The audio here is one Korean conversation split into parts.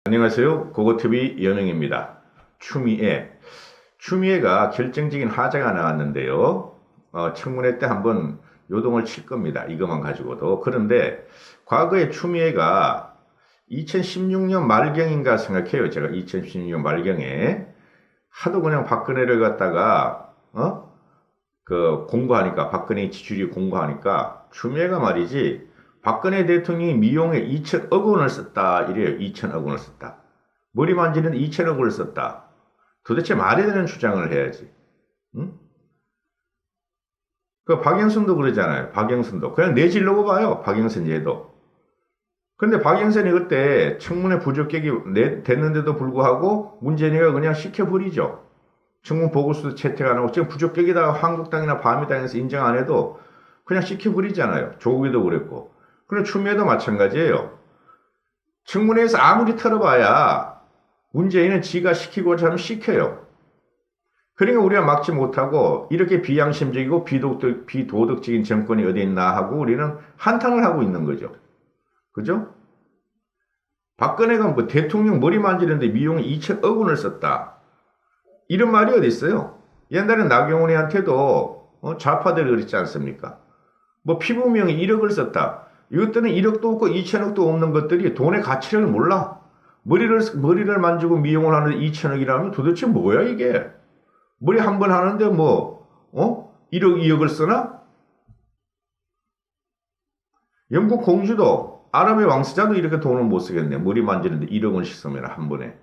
안녕하세요. 고고TV 여명입니다. 추미애가 결정적인 하자가 나왔는데요. 청문회 때 한번 요동을 칠 겁니다. 이것만 가지고도. 그런데 과거에 추미애가 2016년 말경인가 생각해요. 제가 2016년 말경에 하도 그냥 박근혜를 갖다가 공고하니까, 박근혜 지지율이 공고하니까 추미애가 말이지, 박근혜 대통령이 미용에 2천억 원을 썼다 이래요. 2천억 원을 썼다. 머리 만지는데 2천억 원을 썼다. 도대체 말이 되는 주장을 해야지. 응? 박영선도 그러잖아요. 박영선도 그냥 내질러고 봐요. 박영선 얘도. 근데 박영선이 그때 청문회 부적격이 됐는데도 불구하고 문재인이가 그냥 시켜버리죠. 청문 보고서도 채택 안 하고 지금 부적격이다 한국당이나 바미당에서 인정 안 해도 그냥 시켜버리잖아요. 조국이도 그랬고. 그리고 추미애도 마찬가지예요. 청문회에서 아무리 털어봐야 문재인은 지가 시키고자 하면 시켜요. 그러니까 우리가 막지 못하고 이렇게 비양심적이고 비도덕적인 정권이 어디 있나 하고 우리는 한탄을 하고 있는 거죠. 그죠? 박근혜가 뭐 대통령 머리 만지는데 미용에 2천억 원을 썼다. 이런 말이 어디 있어요? 옛날에 나경원이한테도 좌파들이 그랬지 않습니까? 뭐 피부명에 1억을 썼다. 이것들은 1억도 없고 2천억도 없는 것들이 돈의 가치를 몰라. 머리를 만지고 미용을 하는데 2천억이라면 도대체 뭐야 이게? 머리 한 번 하는데 1억, 2억을 쓰나? 영국 공주도 아람의 왕세자도 이렇게 돈을 못 쓰겠네. 머리 만지는데 1억 원씩 쓰면 한 번에.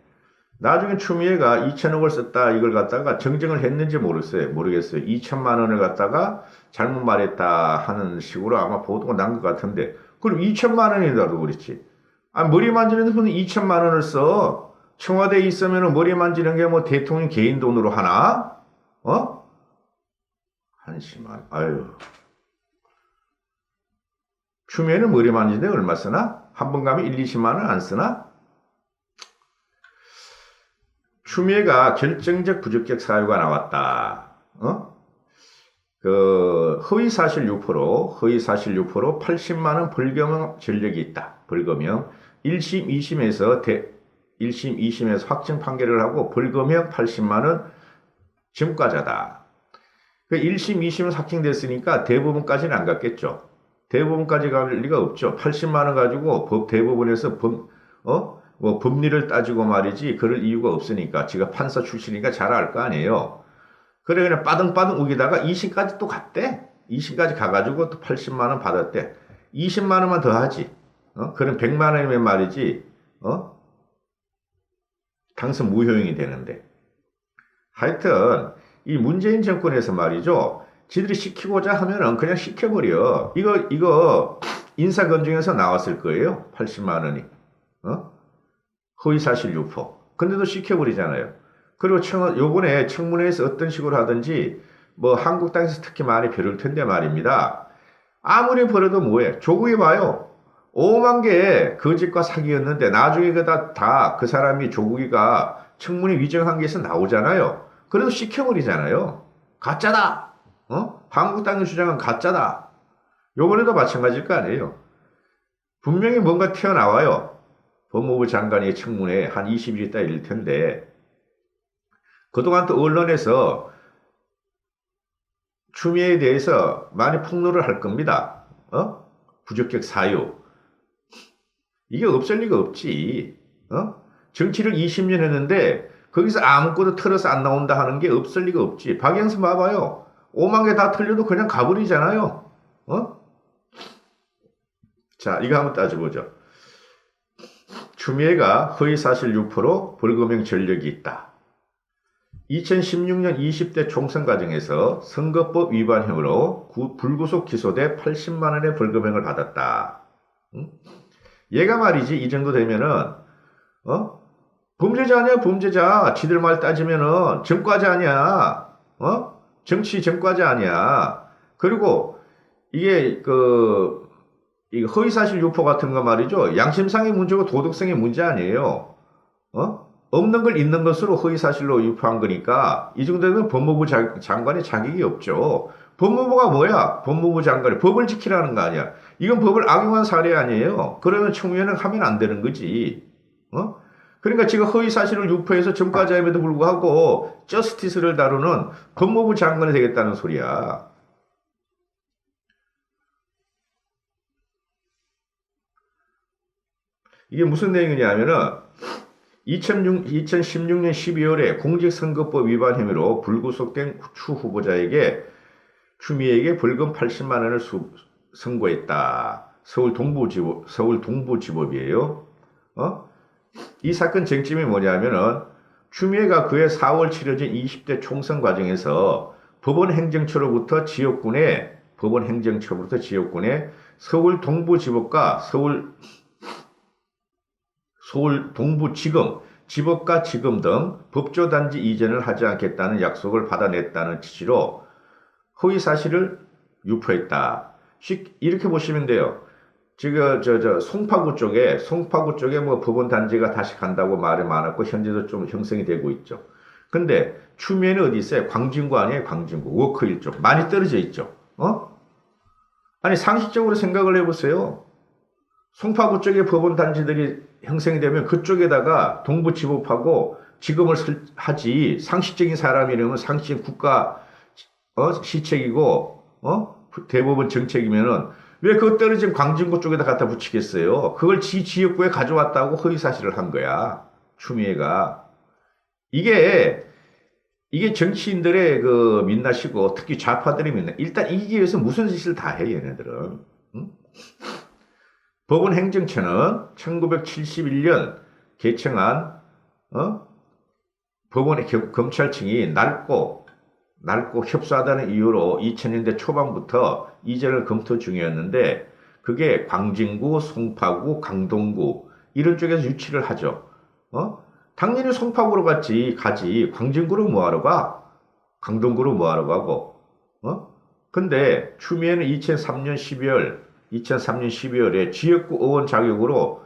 나중에 추미애가 2천억을 썼다 이걸 갖다가 정정을 했는지 모르겠어요. 2천만 원을 갖다가 잘못 말했다 하는 식으로 아마 보도가 난 것 같은데 그럼 2천만 원이라도 그렇지. 머리 만지는 데는 2천만 원을 써. 청와대에 있으면 머리 만지는 게 뭐 대통령 개인 돈으로 하나? 한심한. 아유. 추미애는 머리 만지는데 얼마 쓰나? 한 번 가면 1, 20만 원 안 쓰나? 추미애가 결정적 부적격 사유가 나왔다. 허위사실 유포로 80만 원 벌금형 전력이 있다. 벌금형 1심, 2심에서 확정 판결을 하고 벌금형 80만 원 전과자다. 1심, 2심은 확정됐으니까 대법원까지는 안 갔겠죠. 대법원까지 갈 리가 없죠. 80만 원 가지고 대법원에서 법리를 따지고 말이지 그럴 이유가 없으니까. 지가 판사 출신이니까 잘 알 거 아니에요. 그래 그냥 빠등빠등 우기다가 2심까지 또 갔대. 2심까지 가가지고 또 80만 원 받았대. 20만 원만 더 하지. 그럼 100만 원이면 말이지. 당선 무효용이 되는데. 하여튼 이 문재인 정권에서 말이죠. 지들이 시키고자 하면은 그냥 시켜버려. 이거 인사검증에서 나왔을 거예요. 80만 원이. 허위사실 유포. 근데도 시켜버리잖아요. 그리고 요번에 청문회에서 어떤 식으로 하든지 뭐 한국당에서 특히 많이 벼를 텐데 말입니다. 아무리 벌어도 뭐해. 조국이 봐요. 5만 개의 거짓과 사기였는데 나중에 다 그 사람이 조국이가 청문회 위정한 게에서 나오잖아요. 그래도 시켜버리잖아요. 가짜다. 한국당의 주장은 가짜다. 요번에도 마찬가지일 거 아니에요. 분명히 뭔가 튀어나와요. 법무부 장관의 청문회 한 20일 있다 일 텐데 그동안 또 언론에서 추미애에 대해서 많이 폭로를 할 겁니다. 부적격 사유. 이게 없을 리가 없지. 정치를 20년 했는데 거기서 아무것도 털어서 안 나온다 하는 게 없을 리가 없지. 박영선 봐봐요. 5만 개 다 털려도 그냥 가버리잖아요. 자, 이거 한번 따져보죠. 추미애가 허위사실 유포로 벌금형 전력이 있다. 2016년 20대 총선 과정에서 선거법 위반 혐의로 불구속 기소돼 80만 원의 벌금형을 받았다. 얘가 말이지 이 정도 되면은 범죄자 아니야 범죄자. 지들 말 따지면은 전과자 아니야. 정치 전과자 아니야. 그리고 이게 이 허위사실 유포 같은 거 말이죠. 양심상의 문제고 도덕성의 문제 아니에요. 없는 걸 있는 것으로 허위사실로 유포한 거니까 이 정도면 법무부 장관의 자격이 없죠. 법무부가 뭐야? 법무부 장관이 법을 지키라는 거 아니야. 이건 법을 악용한 사례 아니에요. 그러면 청문회는 하면 안 되는 거지. 그러니까 지금 허위 사실을 유포해서 전과자임에도 불구하고 저스티스를 다루는 법무부 장관이 되겠다는 소리야. 이게 무슨 내용이냐면은 2016년 12월에 공직선거법 위반 혐의로 불구속된 추 후보자에게 추미애에게 벌금 80만 원을 선고했다. 서울 동부지법이에요. 이 사건 쟁점이 뭐냐면은 추미애가 그해 4월 치러진 20대 총선 과정에서 법원 행정처로부터 지역군의 서울 동부지법과 서울 동부지검, 지법과 지검 등 법조단지 이전을 하지 않겠다는 약속을 받아냈다는 취지로 허위 사실을 유포했다. 이렇게 보시면 돼요. 지금 송파구 쪽에 뭐 법원 단지가 다시 간다고 말이 많았고 현재도 좀 형성이 되고 있죠. 근데 추미애는 어디 있어요? 광진구 아니에요? 광진구 워크힐 쪽 많이 떨어져 있죠. 아니 상식적으로 생각을 해보세요. 송파구 쪽에 법원 단지들이 형성이 되면 그쪽에다가 동부지법하고 지검을 하지. 상식적인 사람이라면 상식적인 국가 시책이고 대법원 정책이면은 왜 그 떨어진 광진구 쪽에다 갖다 붙이겠어요? 그걸 지역구에 가져왔다고 허위 사실을 한 거야. 추미애가. 이게 정치인들의 그 민낯이고 특히 좌파들의 민낯. 일단 이기기 위해서 무슨 짓을 다 해, 얘네들은. 응? 법원 행정처는 1971년 개청한 법원의 검찰청이 낡고 협소하다는 이유로 2000년대 초반부터 이전을 검토 중이었는데 그게 광진구, 송파구, 강동구 이런 쪽에서 유치를 하죠. 당연히 송파구로 가지. 광진구로 뭐하러 가? 강동구로 뭐하러 가고? 근데 추미애는 2003년 12월에 지역구 의원 자격으로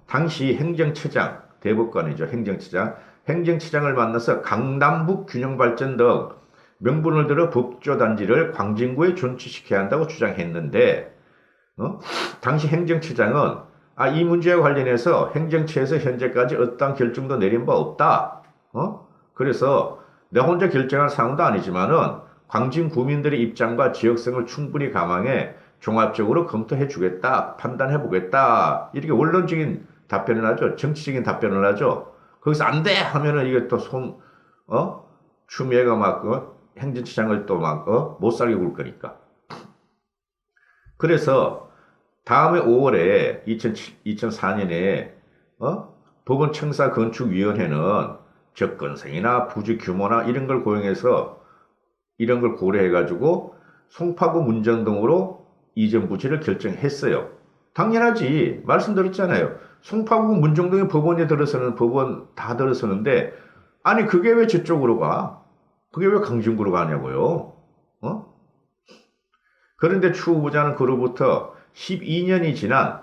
당시 행정처장, 대법관이죠. 행정처장을 만나서 강남북 균형발전 등 명분을 들어 법조단지를 광진구에 존치시켜야 한다고 주장했는데 당시 행정처장은 이 문제와 관련해서 행정처에서 현재까지 어떠한 결정도 내린 바 없다. 그래서 내 혼자 결정한 사항도 아니지만은 광진 구민들의 입장과 지역성을 충분히 감안해 종합적으로 검토해 주겠다, 판단해 보겠다. 이렇게 원론적인 답변을 하죠. 정치적인 답변을 하죠. 거기서 안 돼! 하면은 이게 또 추미애가 막, 행정처장을 또 막, 못 살게 굴 거니까. 그래서 다음에 5월에 2004년에, 법원 청사건축위원회는 접근성이나 부지 규모나 이런 걸 고려해가지고 송파구 문정동으로 이전 부지를 결정했어요. 당연하지. 말씀드렸잖아요. 송파구 문정동에 법원 다 들어서는데, 아니, 그게 왜 저쪽으로 가? 그게 왜 강진구로 가냐고요? 그런데 추 후보자는 그로부터 12년이 지난,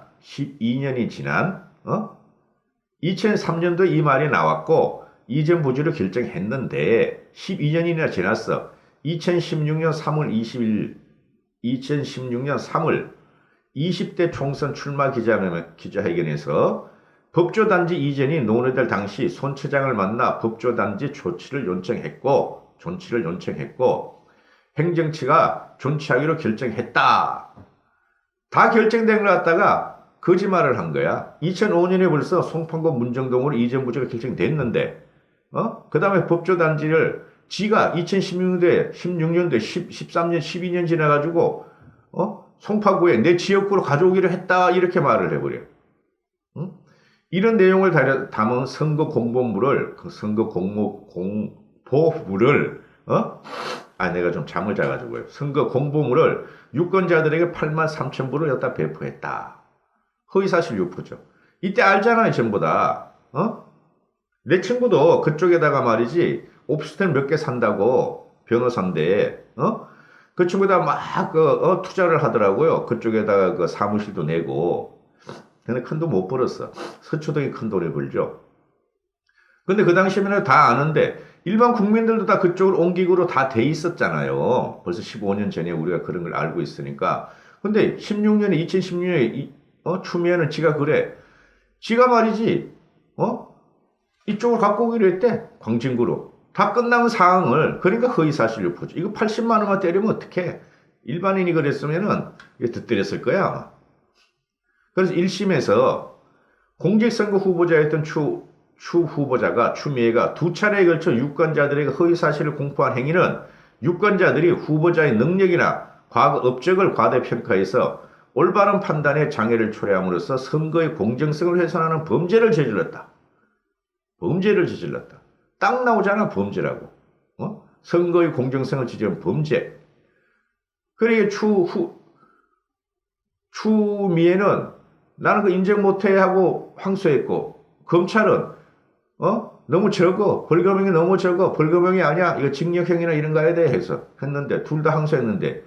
2003년도 이 말이 나왔고, 이전 부지를 결정했는데, 12년이나 지났어. 2016년 3월 20대 총선 출마 기자회견에서 법조단지 이전이 논의될 당시 손 처장을 만나 법조단지 존치를 요청했고 행정처가 존치하기로 결정했다. 다 결정된 걸 갖다가 거짓말을 한 거야. 2005년에 벌써 송파구 문정동으로 이전 부지가 결정됐는데 그 다음에 법조단지를 지가 2016년도에 13년 12년 지나가지고 송파구에 내 지역구로 가져오기로 했다 이렇게 말을 해버려. 이런 내용을 담은 선거 공보물을 내가 좀 잠을 자가지고요. 선거 공보물을 유권자들에게 83,000부를 여기다 배포했다. 허위사실 유포죠. 이때 알잖아요, 전부 다. 내 친구도 그쪽에다가 말이지 오피스텔 몇 개 산다고 변호사인데 그 친구가 막 투자를 하더라고요. 그쪽에다가 그 사무실도 내고. 근데 큰 돈 못 벌었어. 서초동이 큰 돈을 벌죠. 근데 그 당시에는 다 아는데 일반 국민들도 다 그쪽으로 옮기기로 다 돼 있었잖아요. 벌써 15년 전에 우리가 그런 걸 알고 있으니까. 근데 2016년에 추미애는 지가 그래. 지가 말이지. 이쪽을 갖고 오기로 했대. 광진구로. 다 끝난 사항을 그러니까 허위사실 유포죠. 이거 80만 원만 때리면 어떡해. 일반인이 그랬으면은 이거 득들였을 거야 아마. 그래서 1심에서 공직선거 후보자였던 추 후보자가 추미애가 두 차례에 걸쳐 유권자들에게 허위사실을 공포한 행위는 유권자들이 후보자의 능력이나 과거 업적을 과대평가해서 올바른 판단에 장애를 초래함으로써 선거의 공정성을 훼손하는 범죄를 저질렀다. 범죄를 저질렀다. 딱 나오잖아 범죄라고. 선거의 공정성을 저지른 범죄. 그러니까 추미애는 나는 그 인정 못해 하고 항소했고 검찰은 너무 적어 벌금형이 너무 적어 벌금형이 아니야 이거 징역형이나 이런 거 해야 돼 해서 했는데 둘 다 항소했는데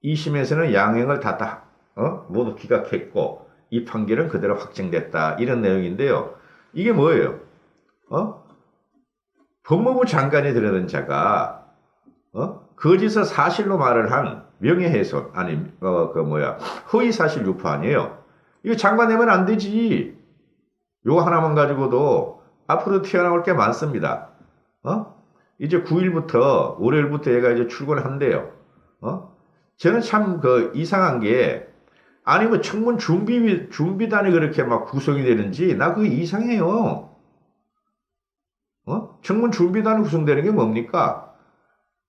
2심에서는 양형을 다 모두 기각했고 이 판결은 그대로 확정됐다 이런 내용인데요. 이게 뭐예요? 법무부 장관이 되려던 자가 거짓을 사실로 말을 한 명예훼손 아니 허위사실 유포 아니에요. 이거 장관 내면 안 되지. 요거 하나만 가지고도 앞으로 튀어나올 게 많습니다. 이제 9일부터 월요일부터 얘가 이제 출근한대요. 저는 참 이상한 게 아니 뭐 청문 준비단이 그렇게 막 구성이 되는지 나 그게 이상해요. 청문 준비단이 구성되는 게 뭡니까?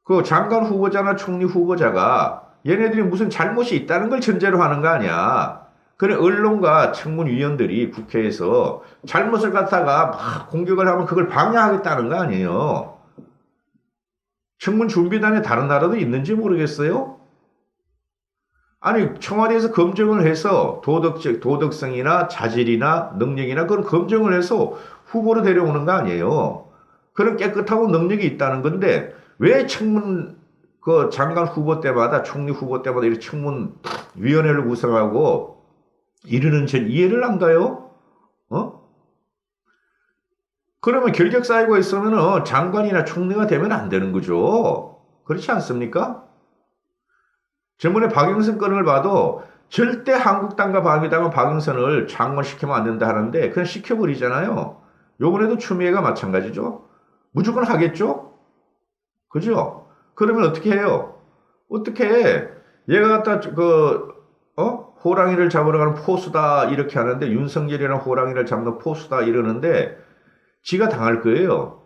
그 장관 후보자나 총리 후보자가 얘네들이 무슨 잘못이 있다는 걸 전제로 하는 거 아니야. 그래 언론과 청문위원들이 국회에서 잘못을 갖다가 막 공격을 하면 그걸 방해하겠다는 거 아니에요. 청문 준비단에 다른 나라도 있는지 모르겠어요. 아니 청와대에서 검증을 해서 도덕성이나 자질이나 능력이나 그런 검증을 해서 후보로 데려오는 거 아니에요. 그런 깨끗하고 능력이 있다는 건데 왜 청문 장관 후보 때마다 총리 후보 때마다 이렇게 청문위원회를 구성하고 이러는 전 이해를 안 가요? 그러면 결격 쌓이고 있으면 장관이나 총리가 되면 안 되는 거죠. 그렇지 않습니까? 저번에 박영선 건을 봐도 절대 한국당과 밤이당은 박영선을 장관시키면 안 된다 하는데 그냥 시켜버리잖아요. 요번에도 추미애가 마찬가지죠. 무조건 하겠죠? 그죠? 그러면 어떻게 해요? 어떻게 해? 얘가 갖다 호랑이를 잡으러 가는 포수다 이렇게 하는데 윤석열이랑 호랑이를 잡는 포수다 이러는데 지가 당할 거예요.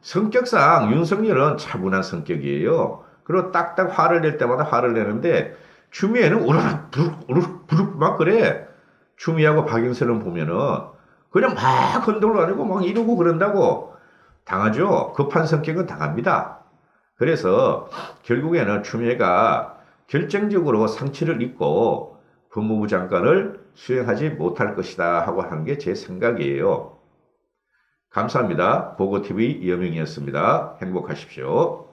성격상 윤석열은 차분한 성격이에요. 그리고 딱딱 화를 낼 때마다 화를 내는데 추미애는 우르륵 부르륵 부르륵 막 그래. 추미애하고 박영선은 보면은 그냥 막 흔들고 다니고 막 이러고 그런다고 당하죠. 급한 성격은 당합니다. 그래서 결국에는 추미애가 결정적으로 상처를 입고 법무부 장관을 수행하지 못할 것이다 하고 하는 게 제 생각이에요. 감사합니다. 보고TV 이여명이었습니다. 행복하십시오.